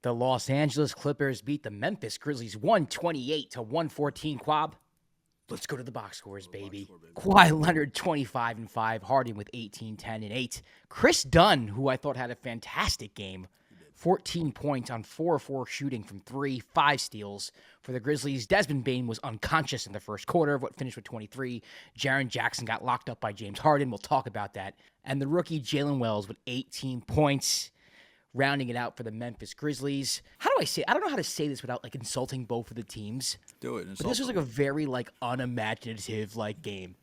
The Los Angeles Clippers beat the Memphis Grizzlies 128 to 114. Kwab, let's go to the box scores, baby. Kawhi Leonard 25 and 5, Harden with 18, 10 and 8. Chris Dunn, who I thought had a fantastic game, 14 points on 4-4 shooting from 3, 5 steals for the Grizzlies. Desmond Bane was unconscious in the first quarter, but finished with 23. Jaren Jackson got locked up by James Harden. We'll talk about that. And the rookie Jalen Wells with 18 points. Rounding it out for the Memphis Grizzlies. How do I say? I don't know how to say this without insulting both of the teams. Do it. But this was a very unimaginative game.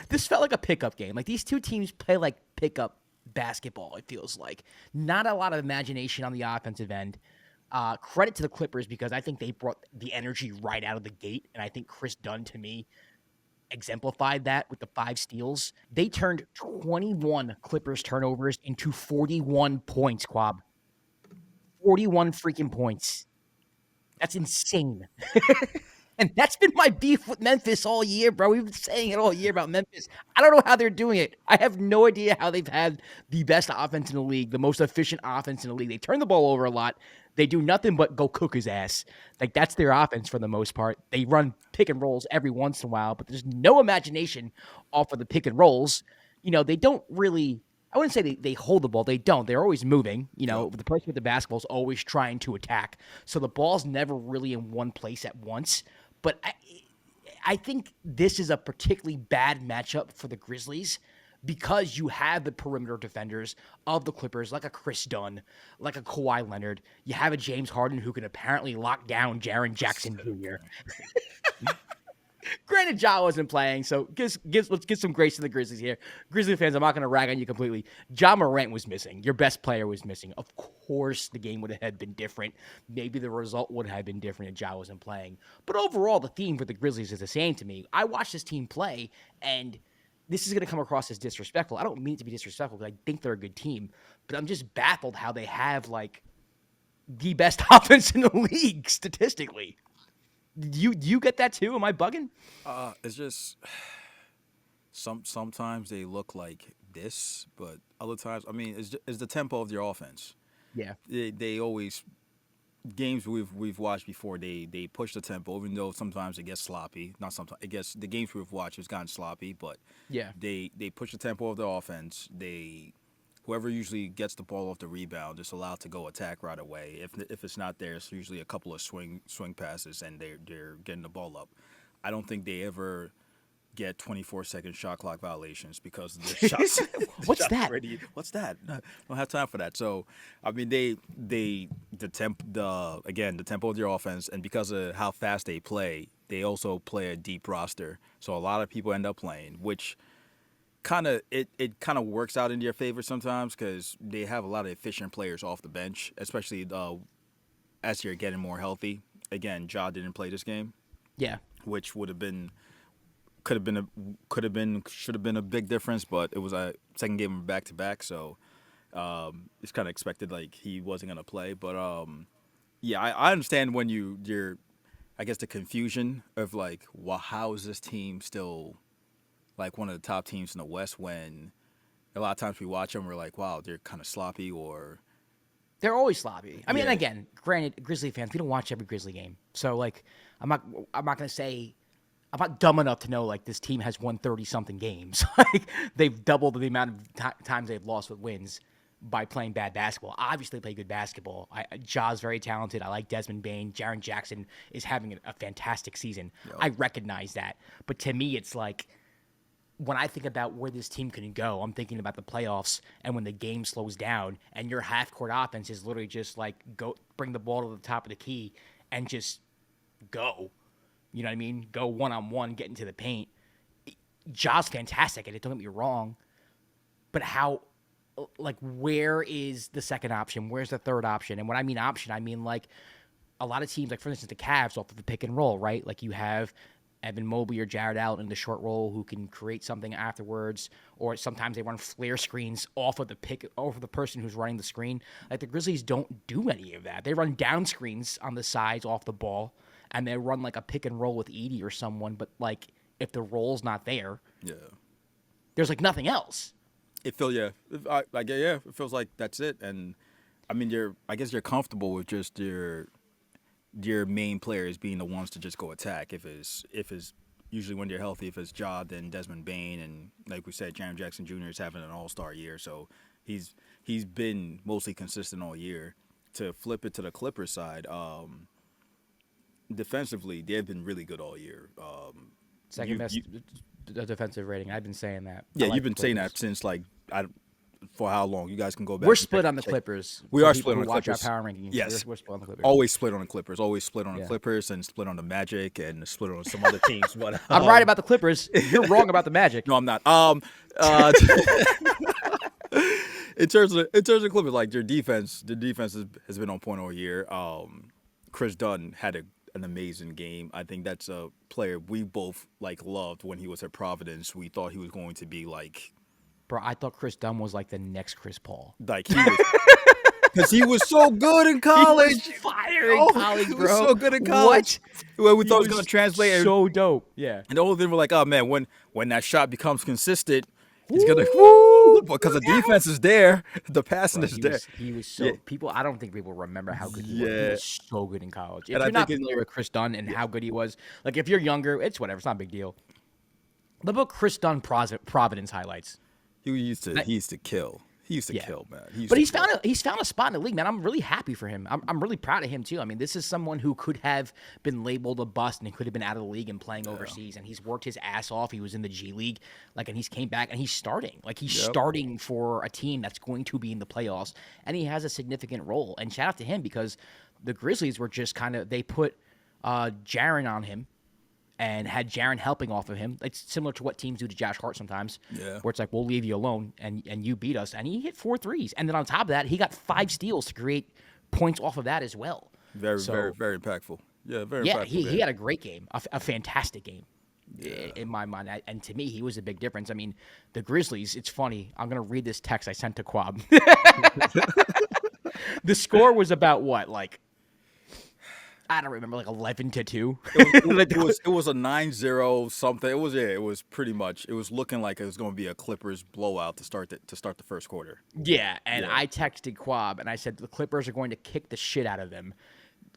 This felt like a pickup game. These two teams play like pickup basketball. It feels like not a lot of imagination on the offensive end. Credit to the Clippers because I think they brought the energy right out of the gate, and I think Chris Dunn to me exemplified that with the 5 steals. They turned 21 Clippers turnovers into 41 points, Kwab. 41 freaking points. That's insane. And that's been my beef with Memphis all year, bro. We've been saying it all year about Memphis. I don't know how they're doing it. I have no idea how they've had the best offense in the league, the most efficient offense in the league. They turn the ball over a lot. They do nothing but go cook his ass. That's their offense for the most part. They run pick and rolls every once in a while, but there's no imagination off of the pick and rolls. They don't really, I wouldn't say they hold the ball. They don't. They're always moving. The person with the basketball is always trying to attack. So the ball's never really in one place at once. But I think this is a particularly bad matchup for the Grizzlies because you have the perimeter defenders of the Clippers, like a Chris Dunn, like a Kawhi Leonard. You have a James Harden who can apparently lock down Jaren Jackson Jr. Granted, Ja wasn't playing, so let's give some grace to the Grizzlies here. Grizzly fans, I'm not going to rag on you completely. Ja Morant was missing. Your best player was missing. Of course, the game would have been different. Maybe the result would have been different if Ja wasn't playing. But overall, the theme for the Grizzlies is the same to me. I watched this team play, and this is going to come across as disrespectful. I don't mean it to be disrespectful because I think they're a good team, but I'm just baffled how they have, the best offense in the league statistically. You get that too? Am I bugging? It's just sometimes they look like this, but other times, I mean, it's the tempo of their offense. Yeah. They always games we've watched before. They push the tempo, even though sometimes it gets sloppy. Not sometimes. I guess the games we've watched has gotten sloppy, but Yeah. they push the tempo of the offense. Whoever usually gets the ball off the rebound is allowed to go attack right away. If it's not there, it's usually a couple of swing passes and they're getting the ball up. I don't think they ever get 24-second shot clock violations because the shots. What's that? What's that? No, don't have time for that. So I mean, the tempo of their offense, and because of how fast they play, they also play a deep roster. So a lot of people end up playing, which it kind of works out in their favor sometimes because they have a lot of efficient players off the bench, especially as you're getting more healthy. Again, Ja didn't play this game, Yeah. which should have been a big difference, but it was a second game back to back, so it's kind of expected he wasn't gonna play. But yeah, I understand when you're I guess the confusion of how is this team still one of the top teams in the West when a lot of times we watch them, we're like, wow, they're kind of sloppy or. They're always sloppy. I mean, Yeah. again, granted, Grizzly fans, we don't watch every Grizzly game. So, I'm not going to say, I'm not dumb enough to know, this team has won 30-something games. They've doubled the amount of times they've lost with wins by playing bad basketball. Obviously, they play good basketball. Ja's very talented. I like Desmond Bane. Jaren Jackson is having a fantastic season. Yep. I recognize that. But to me, it's when I think about where this team can go, I'm thinking about the playoffs and when the game slows down and your half-court offense is literally just go bring the ball to the top of the key and just go. You know what I mean? Go one-on-one, get into the paint. Ja's fantastic at it, don't get me wrong. But where is the second option? Where's the third option? And when I mean option, I mean a lot of teams, for instance, the Cavs off of the pick and roll, right? You have Evan Mobley or Jared Allen in the short roll who can create something afterwards, or sometimes they run flare screens off of the person who's running the screen. The Grizzlies don't do any of that. They run down screens on the sides off the ball, and they run a pick and roll with Edie or someone, but if the roll's not there, Yeah. there's nothing else. It feels yeah. It feels like that's it, and I mean, I guess you're comfortable with just your main players being the ones to just go attack. If it's usually when they're healthy, if it's Ja, then Desmond Bane, and like we said, Jaren Jackson Jr. is having an all-star year, so he's been mostly consistent all year. To flip it to the Clippers side, defensively, they've been really good all year. Second best defensive rating. I've been saying that. Yeah, I like you've been the saying Clippers. that since for how long? You guys can go back. We're and split check- on the check. Clippers. We For are people split on who the watch Clippers. our power rankings. Yes. We're split on the Clippers. Always split on the Clippers. Always split on the Yeah. Clippers and split on the Magic and split on some other teams. But I'm right about the Clippers. You're wrong about the Magic. No, I'm not. In terms of Clippers, like their defense has been on point all year. Chris Dunn had an amazing game. I think that's a player we both loved when he was at Providence. We thought he was going to be Bro, I thought Chris Dunn was like the next Chris Paul. he was because he was so good in college. He was fire in college, he bro. was so good in college. Well, we thought it was going to translate. So dope. Yeah. And the whole thing, we're like, oh man, when that shot becomes consistent, he's gonna woo, because the defense is there, the passing is there. He was so Yeah. people. I don't think people remember how good he was. He Yeah. was so good in college. If And I you're not think familiar with Chris Dunn and how good he was, like if you're younger, it's whatever. It's not a big deal. Look at Chris Dunn Providence highlights. He used to kill. He used to Yeah. kill, man. But he's found a spot in the league, man. I'm really happy for him. I'm really proud of him too. I mean, this is someone who could have been labeled a bust and he could have been out of the league and playing overseas. And he's worked his ass off. He was in the G League, and he's came back and he's starting. He's starting for a team that's going to be in the playoffs, and he has a significant role. And shout out to him because the Grizzlies were just they put Jaren on him. And had Jaren helping off of him. It's similar to what teams do to Josh Hart sometimes. Yeah. Where it's like, we'll leave you alone and you beat us. And he hit 4 threes. And then on top of that, he got 5 steals to create points off of that as well. very very impactful. Yeah, very Yeah, impactful. he had a great game, a fantastic game in my mind. And to me, he was a big difference. I mean, the Grizzlies, it's funny. I'm going to read this text I sent to Kwab. The score was about what? I don't remember, 11-2. It was a 9-0 something. It was pretty much. It was looking like it was going to be a Clippers blowout to start the first quarter. Yeah, and I texted Kwab and I said the Clippers are going to kick the shit out of them.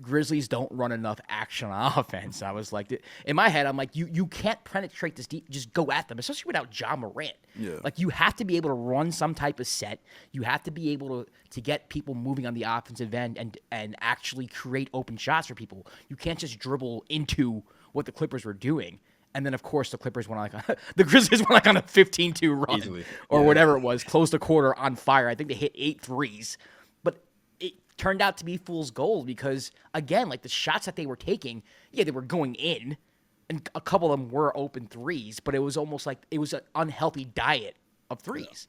Grizzlies don't run enough action on offense. I was like, in my head, I'm like, you can't penetrate this deep. Just go at them, especially without Ja Morant. Yeah. You have to be able to run some type of set. You have to be able to get people moving on the offensive end and actually create open shots for people. You can't just dribble into what the Clippers were doing. And then, of course, the Clippers went the Grizzlies went on a 15-2 run Easily. or whatever it was, closed the quarter on fire. I think they hit 8 threes. But it turned out to be fool's gold because, again, the shots that they were taking, yeah, they were going in, and a couple of them were open threes, but it was almost like it was an unhealthy diet of threes.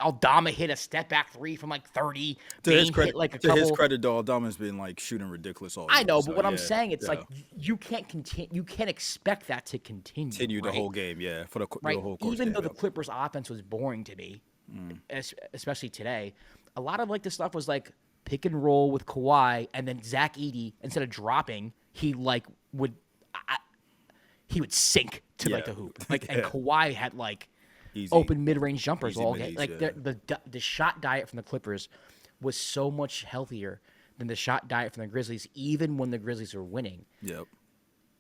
Aldama hit a step back 3 from 30. To his Bane credit, hit a couple. his credit, though, Aldama's been shooting ridiculous all year. I know, so, but what I'm yeah, saying, it's yeah. you can't continue. You can't expect that to continue. Continue the right? whole game, yeah, for the Right. whole course. Even game, though the yeah. Clippers' offense was boring to me, especially today, a lot of the stuff was pick and roll with Kawhi, and then Zach Edey, instead of dropping, he would sink to Yeah. the hoop. And Kawhi had Easy. open mid-range jumpers Easy all game. middies, yeah. The shot diet from the Clippers was so much healthier than the shot diet from the Grizzlies, even when the Grizzlies were winning. Yep.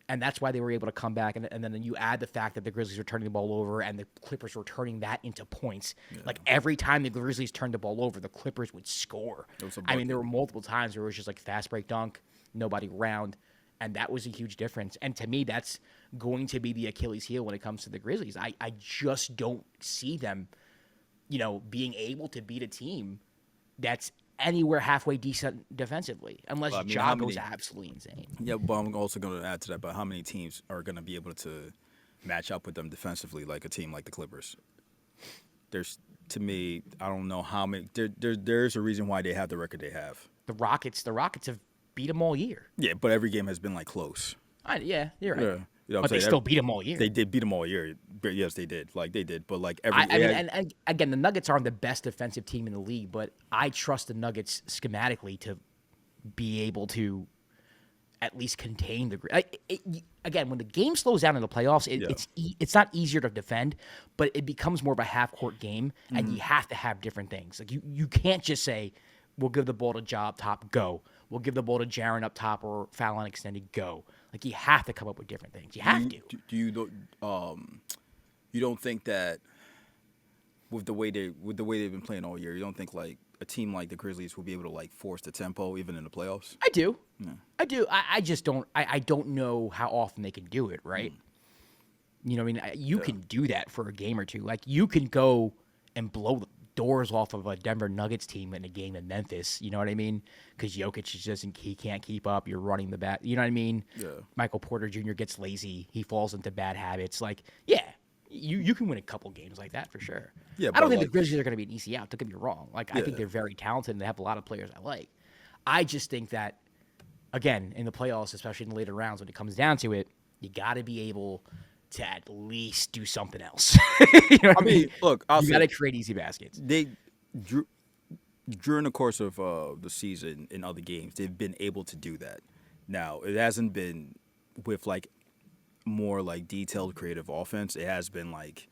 And that's why they were able to come back. And then you add the fact that the Grizzlies were turning the ball over and the Clippers were turning that into points. Yeah. Every time the Grizzlies turned the ball over, the Clippers would score. It was a I mean, there bucket. were multiple times where it was just fast break dunk, nobody around. And that was a huge difference. And to me, that's going to be the Achilles heel when it comes to the Grizzlies. I just don't see them, being able to beat a team that's anywhere halfway decent defensively, unless Well, I mean, Ja how goes many- absolutely insane. Yeah, but I'm also going to add to that. But how many teams are going to be able to match up with them defensively, like a team like the Clippers? To me, I don't know how many. There's a reason why they have the record they have. The Rockets have beat them all year. Yeah, but every game has been close. Yeah, you're right. Yeah, you know what I'm But they saying? still beat them all year. They did beat them all year. But yes, they did. They did. But every. I mean, and again, the Nuggets aren't the best defensive team in the league, but I trust the Nuggets schematically to be able to at least contain the. Again, when the game slows down in the playoffs, it's not easier to defend, but it becomes more of a half court game, and you have to have different things. You can't just say We'll give the ball to Ja up top, go. We'll give the ball to Jaren up top or foul line extended, go. Like, you have to come up with different things. You have to. You don't think that with the way they've been playing all year, you don't think like a team like the Grizzlies will be able to like force the tempo even in the playoffs? I do. Yeah. I do. I just don't. I don't know how often they can do it, right? You know what I mean? You can do that for a game or two. Like, you can go and blow the doors off of a Denver Nuggets team in a game in Memphis. You know what I mean? Because Jokic he can't keep up. You're running the bat. You know what I mean? Yeah. Michael Porter Jr. gets lazy. He falls into bad habits. Like, yeah, you can win a couple games like that for sure. Yeah, I don't think the Grizzlies are going to be an easy out. Don't get me wrong. Like, I think they're very talented and they have a lot of players I like. I just think that, again, in the playoffs, especially in the later rounds, when it comes down to it, you got to be able to at least do something else. You know what I mean? Look, you got to create easy baskets. During the course of the season in other games, they've been able to do that. Now, it hasn't been with like more like detailed creative offense. It has been like,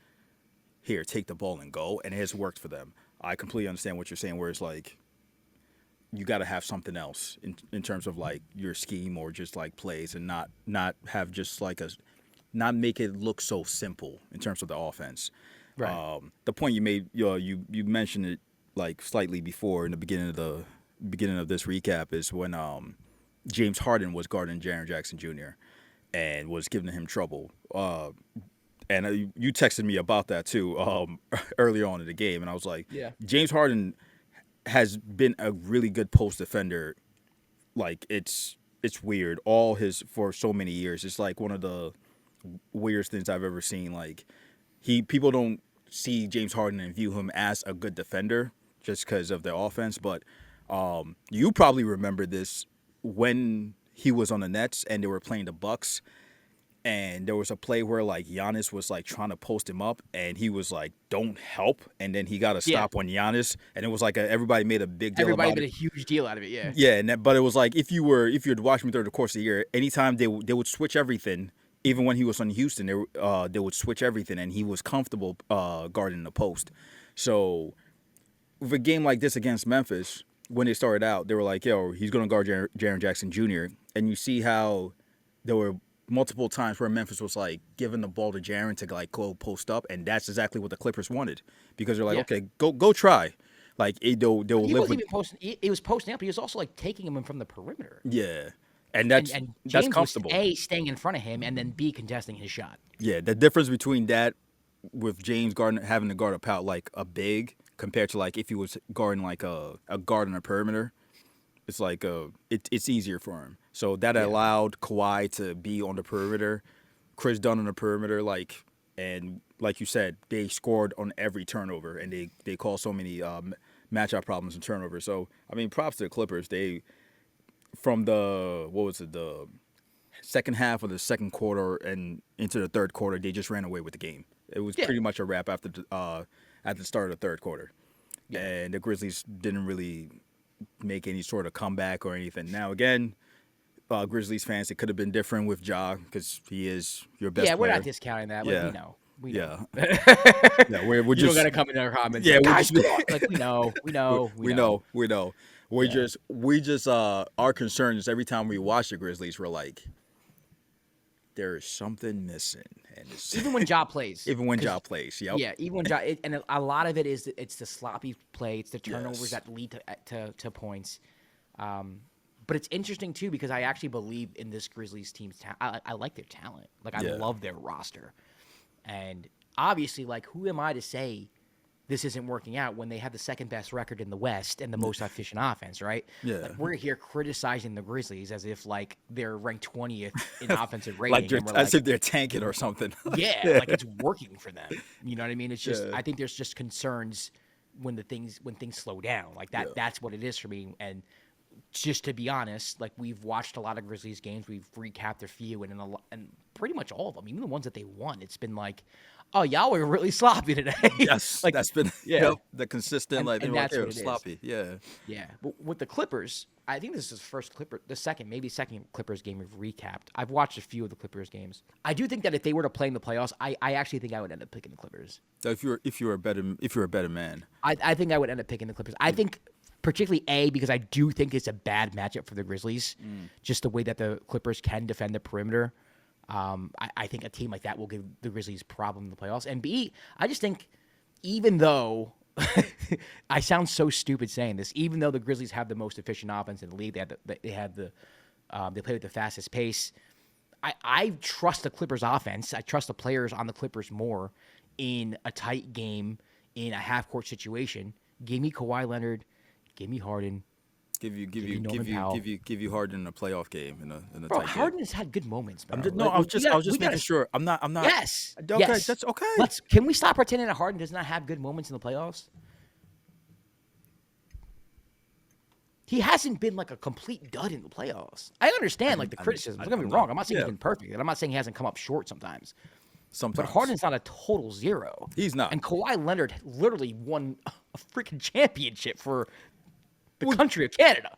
here, take the ball and go, and it has worked for them. I completely understand what you're saying, where it's like you got to have something else in terms of like your scheme or just like plays, and not have just like not make it look so simple in terms of the offense. Right. The point you made, you mentioned it like slightly before in the beginning of this recap, is when James Harden was guarding Jaren Jackson Jr. and was giving him trouble. And you texted me about that too earlier on in the game, and I was like, yeah, James Harden has been a really good post defender. Like, it's weird. For so many years, it's like one of the weirdest things I've ever seen. Like, people don't see James Harden and view him as a good defender just because of the offense. But you probably remember this when he was on the Nets and they were playing the Bucks, and there was a play where like Giannis was like trying to post him up, and he was like, "Don't help," and then he got a stop on Giannis, and it was like everybody made a big deal. Everybody about made a huge deal out of it. Yeah. Yeah, but it was like if you had watched me through the course of the year, anytime they would switch everything. Even when he was on Houston, they would switch everything, and he was comfortable guarding the post. So with a game like this against Memphis, when they started out, they were like, yo, he's going to guard Jaren Jackson Jr. And you see how there were multiple times where Memphis was like giving the ball to Jaren to like go post up, and that's exactly what the Clippers wanted, because they're like, okay, go try. Like, they'll live with. He was posting up. He was also like taking him from the perimeter. Yeah. And that's comfortable. Was A, staying in front of him, and then B, contesting his shot. Yeah, the difference between that with James having to guard out like a big compared to like if he was guarding like a guard on a perimeter, it's like it's easier for him. So that allowed Kawhi to be on the perimeter, Chris Dunn on the perimeter, and like you said, they scored on every turnover, and they caused so many matchup problems and turnovers. So I mean, props to the Clippers. From the second half of the second quarter and into the third quarter, they just ran away with the game. It was pretty much a wrap after at the start of the third quarter. Yeah. And the Grizzlies didn't really make any sort of comeback or anything. Now, again, Grizzlies fans, it could have been different with Ja, because he is your best player. Yeah, we're not discounting that. Like, we know. Yeah, we're you just. don't got to come in our comments. Yeah, guys, like, we know. We just our concern is every time we watch the Grizzlies, we're like, there is something missing. And even when Ja plays. Even when Ja plays, yep. Yeah, even when Ja, and a lot of it is it's the sloppy play, it's the turnovers that lead to points. But it's interesting too, because I actually believe in this Grizzlies team's talent. I like their talent. Like, I love their roster, and obviously, like, who am I to say this isn't working out when they have the second best record in the West and the most efficient offense, right? Yeah. Like, we're here criticizing the Grizzlies as if like they're ranked 20th in offensive rating. As if they're tanking or something. Yeah, like it's working for them. You know what I mean? It's just I think there's just concerns when things slow down. Like that. That's what it is for me. And just to be honest, like, we've watched a lot of Grizzlies games. We've recapped a few, and pretty much all of them, even the ones that they won, it's been like, oh, y'all were really sloppy today. Yes, like, that's been the consistent, and that's what it sloppy. Is. Yeah. But with the Clippers, I think this is the second Clippers game we've recapped. I've watched a few of the Clippers games. I do think that if they were to play in the playoffs, I actually think I would end up picking the Clippers. So if you're a better man, I think I would end up picking the Clippers. I think particularly because I do think it's a bad matchup for the Grizzlies, just the way that the Clippers can defend the perimeter. I think a team like that will give the Grizzlies problem in the playoffs. And B, I just think even though I sound so stupid saying this, even though the Grizzlies have the most efficient offense in the league, they play with the fastest pace. I trust the Clippers offense. I trust the players on the Clippers more in a tight game, in a half court situation. Give me Kawhi Leonard, give me Harden. Give you Harden in a playoff game in a Bro, tight Harden game. has had good moments. Bro. I was just making sure. I'm not. Yes. Okay, yes. that's okay. Can we stop pretending that Harden does not have good moments in the playoffs? He hasn't been like a complete dud in the playoffs. I understand the criticism. Don't get me wrong. I'm not saying he's been perfect, and I'm not saying he hasn't come up short sometimes. But Harden's not a total zero. He's not. And Kawhi Leonard literally won a freaking championship for the country of Canada.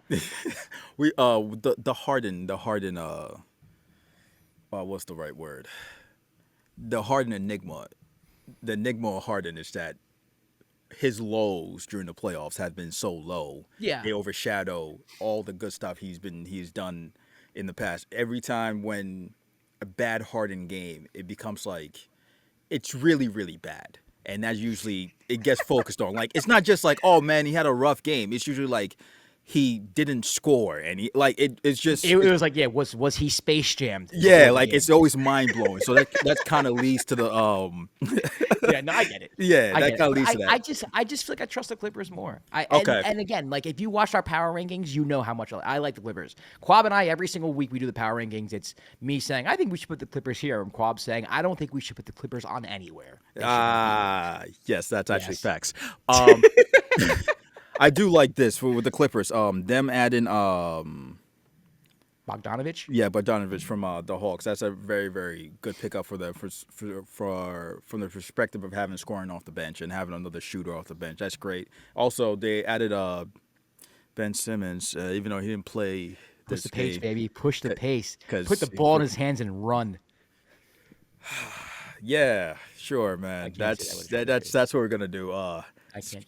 The Harden what's the right word? The Harden enigma. The enigma of Harden is that his lows during the playoffs have been so low. Yeah. They overshadow all the good stuff he's done in the past. Every time when a bad Harden game, it becomes like it's really, really bad. And that usually it gets focused on. Like it's not just like, oh man, he had a rough game. It's usually like he didn't score and he like it's just it was like, yeah, was he Space Jammed? Yeah, like it's always mind blowing. So that kind of leads to the Yeah, no, I get it. Yeah, that kind of leads to that. I just feel like I trust the Clippers more. Okay. And again, like if you watched our power rankings, you know how much I like the Clippers. Kwab and I, every single week we do the power rankings. It's me saying I think we should put the Clippers here, and Kwab saying I don't think we should put the Clippers on anywhere. Yes, that's actually facts. I do like this with the Clippers. Them adding Bogdanovich. Yeah, Bogdanovich from the Hawks. That's a very, very good pickup for from the perspective of having scoring off the bench and having another shooter off the bench. That's great. Also, they added Ben Simmons, even though he didn't play. Push the pace, baby. Push the pace. Put the he ball in his hands and run. Yeah, sure, man. That's what we're gonna do. I can't.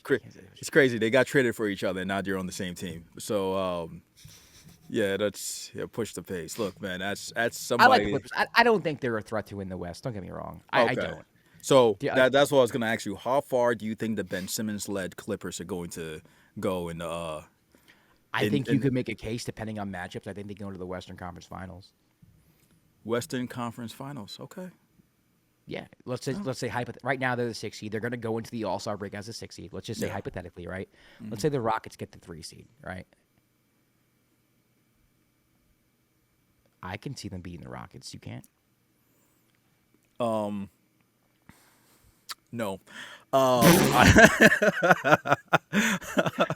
It's crazy. They got traded for each other, and now they're on the same team. So, push the pace. Look, man, that's somebody. I like the Clippers. I don't think they're a threat to win the West. Don't get me wrong. I don't. So that's what I was gonna ask you. How far do you think the Ben Simmons-led Clippers are going to go in the? I think you could make a case depending on matchups. I think they go to the Western Conference Finals. Western Conference Finals. Okay. Yeah, let's say right now they're the 6th seed. They're going to go into the All-Star break as a 6th seed. Let's just say hypothetically, right? Mm-hmm. Let's say the Rockets get the 3 seed, right? I can see them beating the Rockets. You can't? No.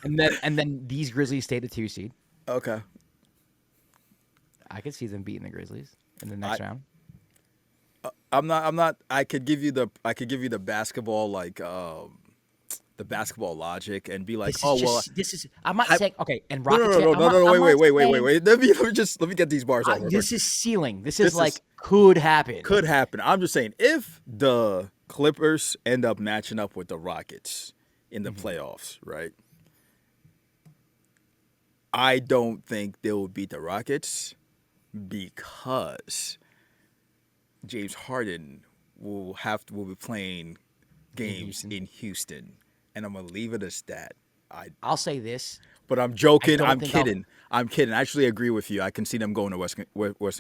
and then these Grizzlies stay the 2 seed. Okay. I could see them beating the Grizzlies in the next round. I'm not. I could give you the basketball the basketball logic and be like, I'm not saying okay. And Rockets. No. Wait. Let me get these bars over. This is ceiling. This is could happen. Could happen. I'm just saying if the Clippers end up matching up with the Rockets in the playoffs, right? I don't think they will beat the Rockets because James Harden will be playing games in Houston, and I'm gonna leave it as that. I'll say this, but I'm joking. I'm kidding. I'm kidding. I actually agree with you. I can see them going to Western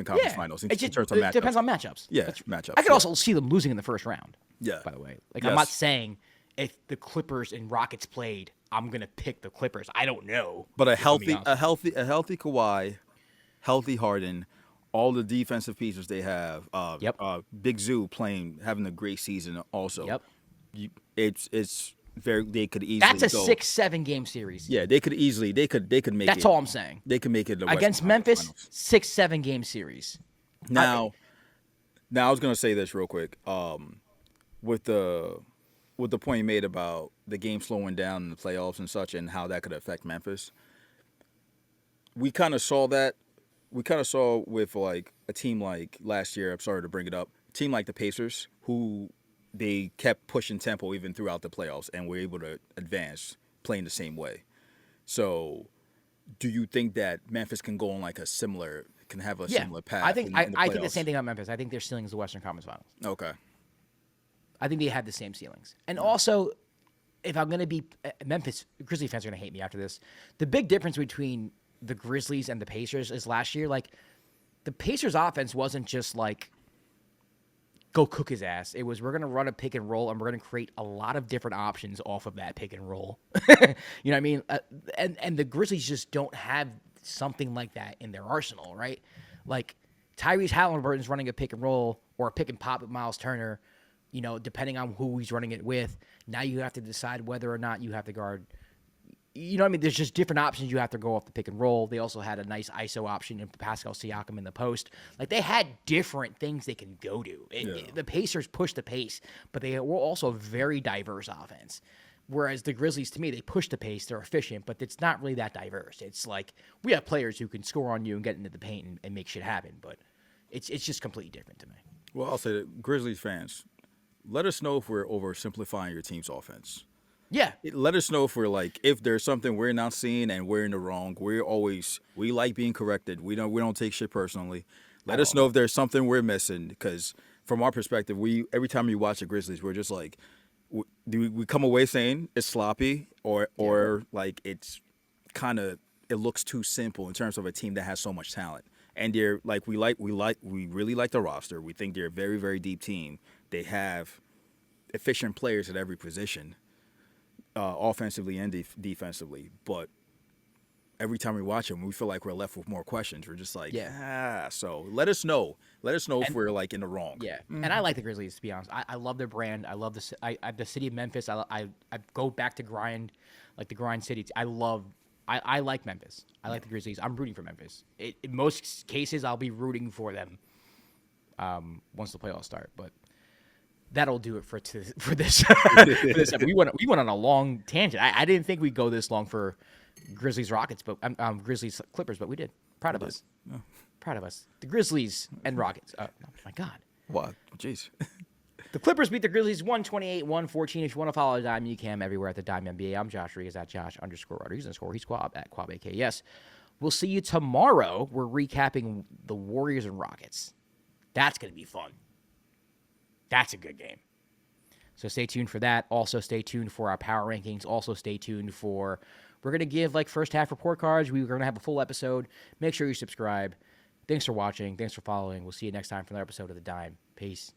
Conference Finals. It depends on matchups. Yeah, matchups. I could also see them losing in the first round. Yeah. By the way, I'm not saying if the Clippers and Rockets played, I'm gonna pick the Clippers. I don't know. But a healthy Kawhi, healthy Harden. All the defensive pieces they have. Big Zoo having a great season also. Yep. It's very. They could easily. That's a 6-7 game series. Yeah, they could easily. They could make it. That's all I'm saying. They could make it against Memphis. 6-7 game series. Now, I was gonna say this real quick. With the point you made about the game slowing down in the playoffs and such, and how that could affect Memphis. We kind of saw that. We kind of saw with like a team like last year. I'm sorry to bring it up. A team like the Pacers, who they kept pushing tempo even throughout the playoffs and were able to advance playing the same way. So, do you think that Memphis can go on like can have a Yeah, similar path I think in the I think the same playoffs? thing about Memphis. I think their ceiling is the Western Conference Finals. Okay. I think they have the same ceilings. And also, if I'm going to be Memphis, Grizzly fans are going to hate me after this. The big difference between the Grizzlies and the Pacers is last year, like, the Pacers offense wasn't just like, go cook his ass. It was, we're going to run a pick and roll, and we're going to create a lot of different options off of that pick and roll. You know what I mean? And the Grizzlies just don't have something like that in their arsenal, right? Like, Tyrese Halliburton's running a pick and roll or a pick and pop with Miles Turner, you know, depending on who he's running it with. Now you have to decide whether or not you have to guard. You know what I mean? There's just different options you have to go off the pick and roll. They also had a nice ISO option in Pascal Siakam in the post. Like, they had different things they can go to. The Pacers pushed the pace, but they were also a very diverse offense. Whereas the Grizzlies, to me, they push the pace. They're efficient, but it's not really that diverse. It's like, we have players who can score on you and get into the paint and make shit happen, but it's just completely different to me. Well, I'll say that Grizzlies fans, let us know if we're oversimplifying your team's offense. Yeah. Let us know if there's something we're not seeing and we're in the wrong. We like being corrected. We don't take shit personally. Let us know if there's something we're missing, because from our perspective, every time you watch the Grizzlies, we're just like, we come away saying it's sloppy or like it's kind of, it looks too simple in terms of a team that has so much talent. And they're like, we really like the roster. We think they're a very, very deep team. They have efficient players at every position, offensively and defensively. But every time we watch them, we feel like we're left with more questions. We're just like, So let us know. Let us know if we're like in the wrong. Yeah, and I like the Grizzlies, to be honest. I love their brand. I love the city of Memphis. I go back to grind, like the grind city. I like Memphis. I like the Grizzlies. I'm rooting for Memphis. In most cases, I'll be rooting for them once the playoffs start. But that'll do it for this. For this we went on a long tangent. I didn't think we'd go this long for Grizzlies Rockets, but Grizzlies Clippers, but we did. Proud of us. Yeah. Proud of us. The Grizzlies and Rockets. Oh my God. What? Jeez. The Clippers beat the Grizzlies 128-114. If you want to follow Dime, you can everywhere at the Dime NBA. I'm Josh Rodriguez at Josh_Rodriguez underscore. He's Kwab at Kwab AKS. We'll see you tomorrow. We're recapping the Warriors and Rockets. That's going to be fun. That's a good game. So stay tuned for that. Also stay tuned for our power rankings. Also stay tuned for, we're going to give like first half report cards. We're going to have a full episode. Make sure you subscribe. Thanks for watching. Thanks for following. We'll see you next time for another episode of The Dime. Peace.